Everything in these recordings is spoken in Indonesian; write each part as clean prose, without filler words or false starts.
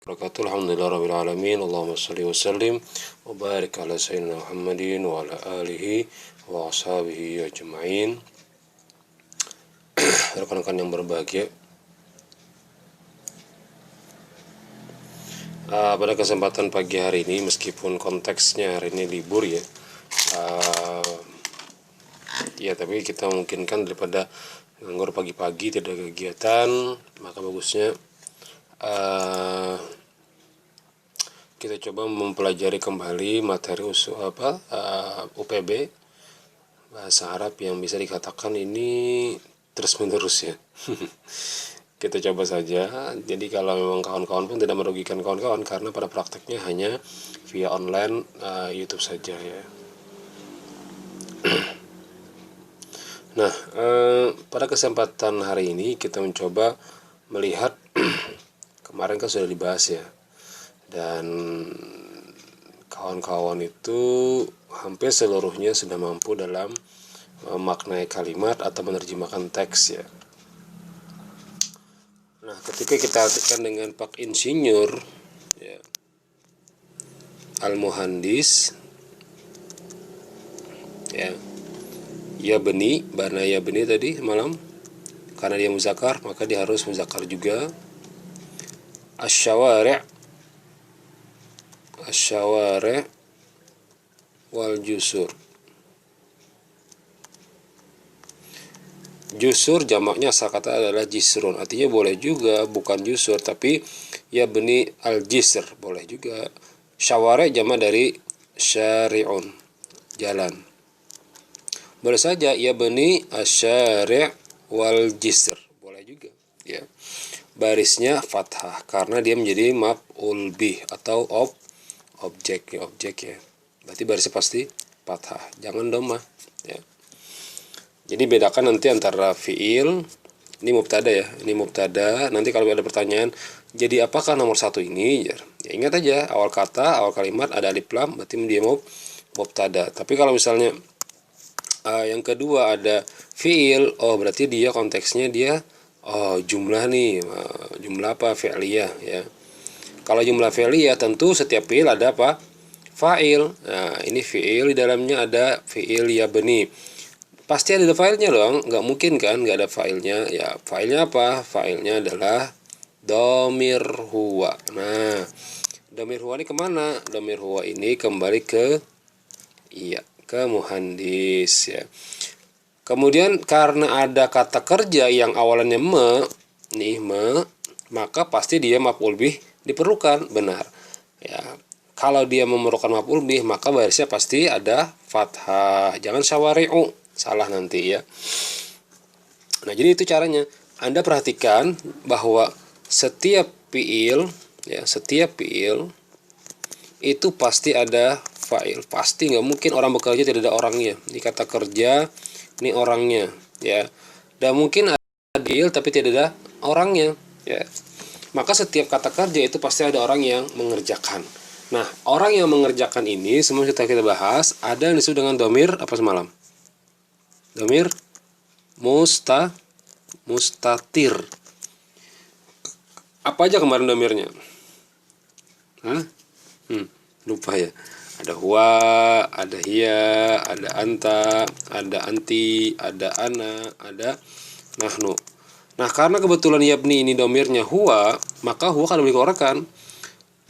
wabarakatuh. Alhamdulillahirabbil alamin. Allahumma shalli wa sallim wa barik ala sayyidina Muhammadin wa ala alihi wa ashabihi ajma'in. Rekan-rekan yang berbahagia, pada kesempatan pagi hari ini, meskipun konteksnya hari ini libur ya, tapi kita memungkinkan daripada nganggur pagi-pagi tidak ada kegiatan, maka bagusnya kita coba mempelajari kembali materi UPB bahasa Arab yang bisa dikatakan ini terus menerus ya. Kita coba saja. Jadi kalau memang kawan-kawan pun tidak merugikan kawan-kawan, karena pada prakteknya hanya via online YouTube saja ya. Nah, pada kesempatan hari ini kita mencoba melihat kemarin kan sudah dibahas ya, dan kawan-kawan itu hampir seluruhnya sudah mampu dalam memaknai kalimat atau menerjemahkan teks ya. Nah, ketika kita artikan dengan Pak Insinyur ya, Al-Muhandis ya beni, barna ya beni tadi malam, karena dia muzakkar maka dia harus muzakkar juga. Asy-syawari' wal jusur. Jusur jamaknya asal kata adalah jisrun, artinya boleh juga bukan jusur tapi ya beni al-jisr boleh juga. Syawari' jamak dari syari'un, jalan. Boleh saja ya beni asy-syari' wal jisr, boleh juga ya. Barisnya fathah karena dia menjadi maf'ul bih atau objek ya. Berarti barisnya pasti fathah, jangan dhammah ya. Jadi bedakan nanti antara fiil, ini mubtada ya, ini mubtada. Nanti kalau ada pertanyaan, jadi apakah nomor satu ini? Ya ingat aja awal kata, awal kalimat ada alif lam, berarti dia mubtada. Tapi kalau misalnya yang kedua ada fiil, berarti dia konteksnya dia jumlah nih, jumlah apa? Fi'liyah ya. Kalau jumlah fi'liyah tentu setiap fi'il ada apa? Fa'il. Nah, ini fi'il, di dalamnya ada fi'il ya beni. Pasti ada fa'ilnya dong, nggak mungkin kan nggak ada fa'ilnya. Ya, fa'ilnya apa? Fa'ilnya adalah dhamir huwa. Nah, dhamir huwa ini kemana? Dhamir huwa ini kembali ke muhandis ya. Kemudian karena ada kata kerja yang awalannya me, maka pasti dia maf'ul bih diperlukan, benar. Ya, kalau dia memerlukan maf'ul bih, maka barisnya pasti ada fathah. Jangan syawari'u, salah nanti ya. Nah, jadi itu caranya. Anda perhatikan bahwa setiap fiil itu pasti ada fa'il. Pasti, nggak mungkin orang bekerja tidak ada orangnya. Ini kata kerja, ini orangnya ya. Dan mungkin ada fiil tapi tidak ada orangnya ya. Maka setiap kata kerja itu pasti ada orang yang mengerjakan. Nah, orang yang mengerjakan ini semua kita bahas, ada yang disebut dengan dhamir apa semalam? Dhamir mustatir. Apa aja kemarin dhamirnya? Lupa ya. Ada huwa, ada hiya, ada anta, ada anti, ada ana, ada nahnu. Nah, karena kebetulan yabni ini domirnya huwa, maka huwa kan boleh dikeluarkan.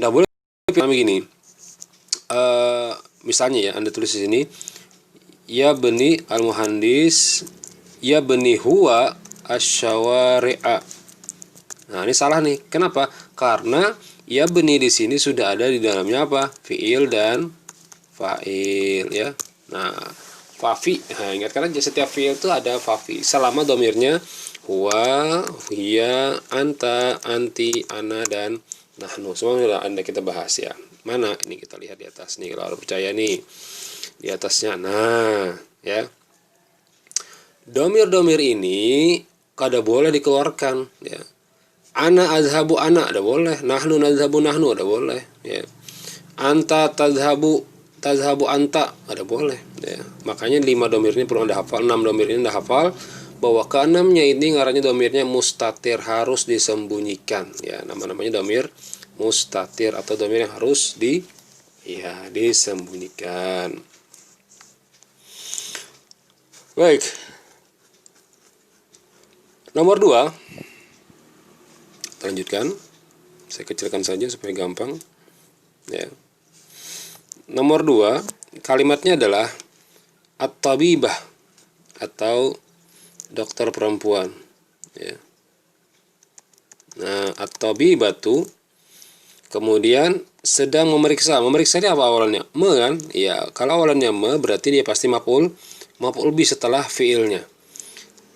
Nggak boleh begini. Misalnya ya, Anda tulis di sini, ya beni al-muhandis, ya beni huwa asy-syawari'a. Nah, ini salah nih. Kenapa? Karena ya beni di sini sudah ada di dalamnya apa? Fiil dan fa'il ya. Nah, fafi, ingatkan aja setiap fiil itu ada fafi selama domirnya huwa, hiya, anta, anti, ana, dan nahnu. Semua sudah Anda kita bahas ya. Mana? Ini kita lihat di atas nih, kalau percaya nih. Di atasnya. Nah, ya. Domir-domir ini kada boleh dikeluarkan ya. Ana azhabu ana ada boleh, nahnu nazhabu nahnu ada boleh ya. Anta tazhabu anta ada boleh ya. Makanya 5 domir ini perlu Anda hafal, 6 domir ini Anda hafal, bahwa keenamnya ini ngarannya domirnya mustatir, harus disembunyikan ya. Nama-namanya domir mustatir atau dhamir yang harus disembunyikan. Baik. Nomor 2, lanjutkan. Saya kecilkan saja supaya gampang. Ya. Nomor 2, kalimatnya adalah at-tabibah atau dokter perempuan. Ya. Nah, at-tabibatu kemudian sedang memeriksa. Memeriksa ini apa awalannya? Me kan? Ya, kalau awalannya me berarti dia pasti maf'ul bih setelah fiilnya.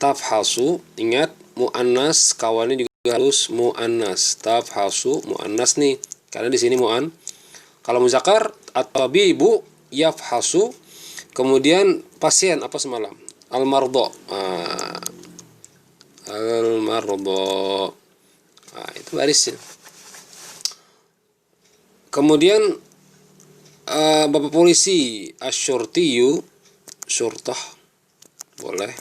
Tafhasu, ingat muannas kawannya juga harus muannas. Tafhasu muannas nih, karena di sini kalau muzakkar at-tabibu yafhasu, kemudian pasien apa semalam? Al-mardo. Al-mardo. Nah, itu barisnya. Kemudian Bapak polisi asyurtiyu, syurtah boleh,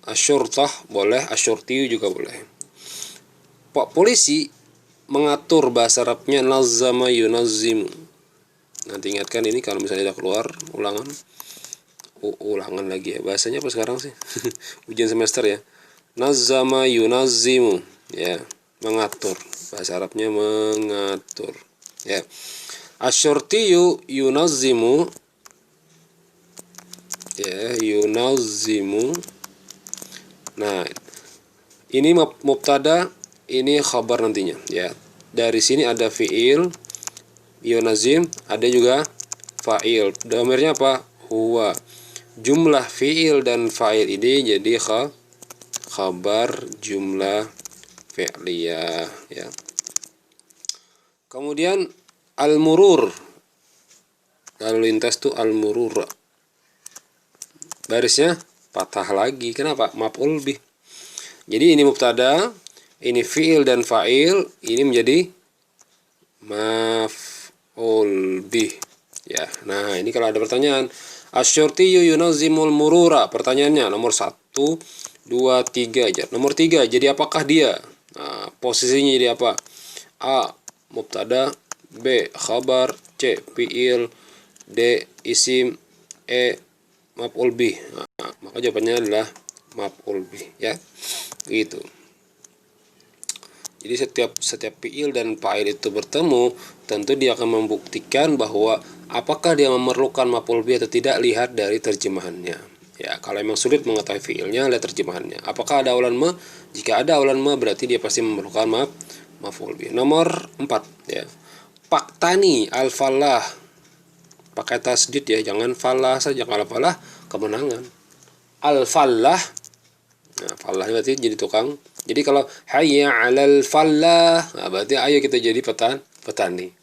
asyurtah boleh, asyurtiyu juga boleh. Pak polisi mengatur, bahasa Arabnya nazama yunazzimu. Nanti ingatkan ini kalau misalnya tidak keluar ulangan. Ulangan lagi ya, bahasanya apa sekarang sih? Ujian semester ya. Nazama yunazzimu, ya, mengatur. Bahasa Arabnya mengatur, ya. Asyurtiyu yunazzimu, ya, yunazzimu. Nah, ini mubtada, ini khabar nantinya, ya. Dari sini ada fiil yunazim, ada juga fa'il. Dhamirnya apa? Huwa. Jumlah fiil dan fa'il ini jadi khabar jumlah fi'liyah, ya. Kemudian al-murur, lalu lintas tuh al-murur, barisnya patah lagi. Kenapa? Maf'ul bih. Jadi ini mubtada, ini fi'il dan fa'il, ini menjadi maf'ul bih, ya. Nah, ini kalau ada pertanyaan, asyurtiyu yunazzimul murura, pertanyaannya nomor 1, 2, 3 aja. Nomor 3, jadi apakah dia? Nah, posisinya jadi apa? A, mubtada, B, khabar, C, fi'il, D, isim, E, maf'ul bih. Nah, maka jawabannya adalah maf'ul bih, ya. Gitu. Jadi setiap fi'il dan fa'il itu bertemu, tentu dia akan membuktikan bahwa apakah dia memerlukan maf'ul bih atau tidak, lihat dari terjemahannya. Ya, kalau memang sulit mengetahui fi'ilnya, lihat terjemahannya. Apakah ada awalan ma? Jika ada awalan ma, berarti dia pasti memerlukan maf'ul bih. Nomor 4, ya. Paktani al-falah. Pakai tasdid ya, jangan falah saja. Kalau falah kemenangan. Al-falah. Nah, falah berarti jadi tukang. Jadi kalau hayya 'alal falah, nah berarti ayo kita jadi petani.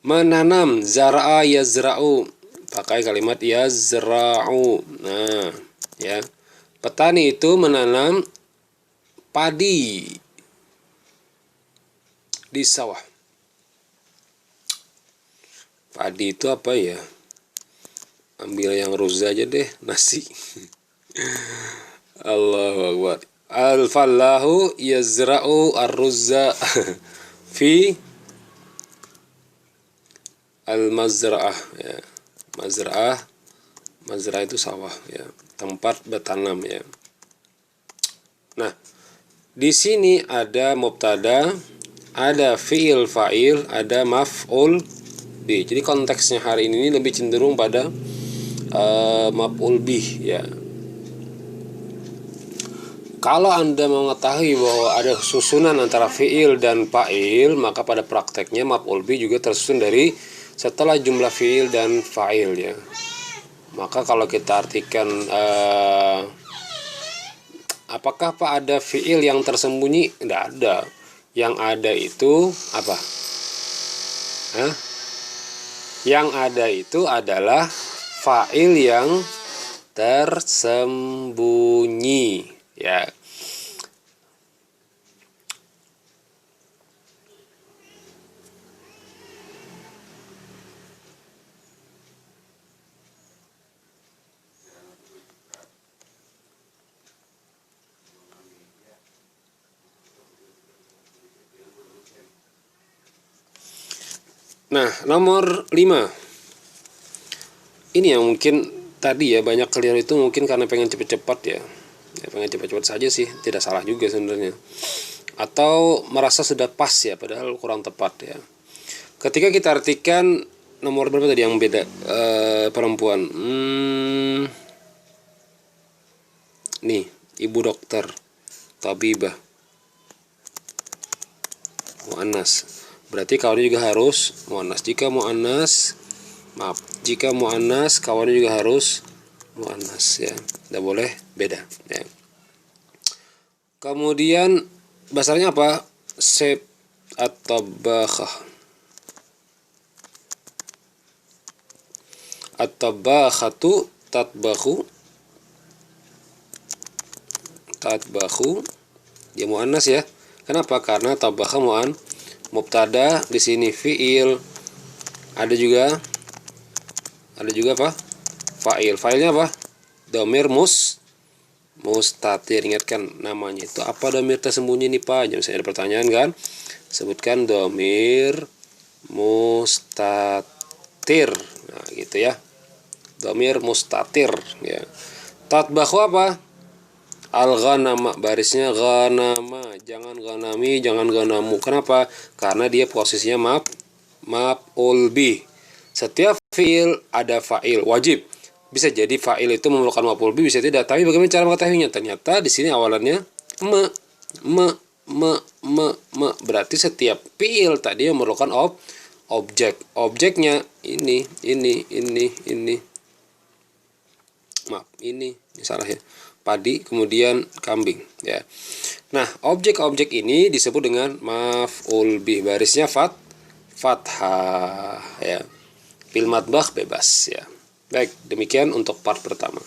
Menanam, zar'a yazra'u, pakai kalimat yazra'u. Nah, ya. Petani itu menanam padi di sawah. Padi itu apa ya? Ambil yang ruza aja deh, nasi. Allahu Akbar. Al-fallahu yazra'u ar-ruzza fi al-mazra'ah, ya. Mazra'ah itu sawah, ya, tempat bertanam, ya. Nah, di sini ada mubtada, ada fi'il fa'il, ada maf'ul bih. Jadi konteksnya hari ini lebih cenderung pada maf'ul bih, ya. Kalau Anda mengetahui bahwa ada susunan antara fi'il dan fa'il, maka pada prakteknya maf'ul bih juga tersusun dari setelah jumlah fi'il dan fa'il, ya. Maka kalau kita artikan apakah Pak ada fi'il yang tersembunyi? Tidak ada. Yang ada itu apa? Yang ada itu adalah fa'il yang tersembunyi, ya. Nah, nomor 5. Ini yang mungkin tadi ya banyak keliru itu mungkin karena pengen cepet-cepet ya. Pengen cepet-cepet saja sih, tidak salah juga sebenarnya. Atau merasa sudah pas ya, padahal kurang tepat ya. Ketika kita artikan nomor berapa tadi yang beda perempuan? Nih, ibu dokter, tabibah, muannas. Berarti kawannya juga harus muannas. Jika muannas, kawannya juga harus muannas ya. Tidak boleh beda ya. Kemudian bahasanya apa? Sep atau bakhah. At-tabakhatu tatbakhu dia muannas ya. Kenapa? Karena tabakha mubtada, di sini fiil. Ada juga apa? Fa'il. Fa'ilnya apa? Dhamir mustatir. Ingatkan namanya itu apa dhamir tersembunyi nih Pak? Jangan saya ada pertanyaan kan? Sebutkan dhamir mustatir. Nah, gitu ya. Dhamir mustatir ya. Tatbakhu apa? Al-ghanama, barisnya ghanama, jangan ghanami, jangan ghanamu. Kenapa? Karena dia posisinya maf'ul bih. Setiap fiil ada fa'il, wajib. Bisa jadi fa'il itu memerlukan maf'ul bih, bisa tidak. Tapi bagaimana cara mengetahuinya? Ternyata di sini awalannya berarti setiap fiil tadi memerlukan objek. Objeknya ini. Maaf, ini salah ya. Padi, kemudian kambing ya. Nah, objek-objek ini disebut dengan maf'ul bih, barisnya fathah ya. Fil matbakh bebas ya. Baik, demikian untuk part pertama.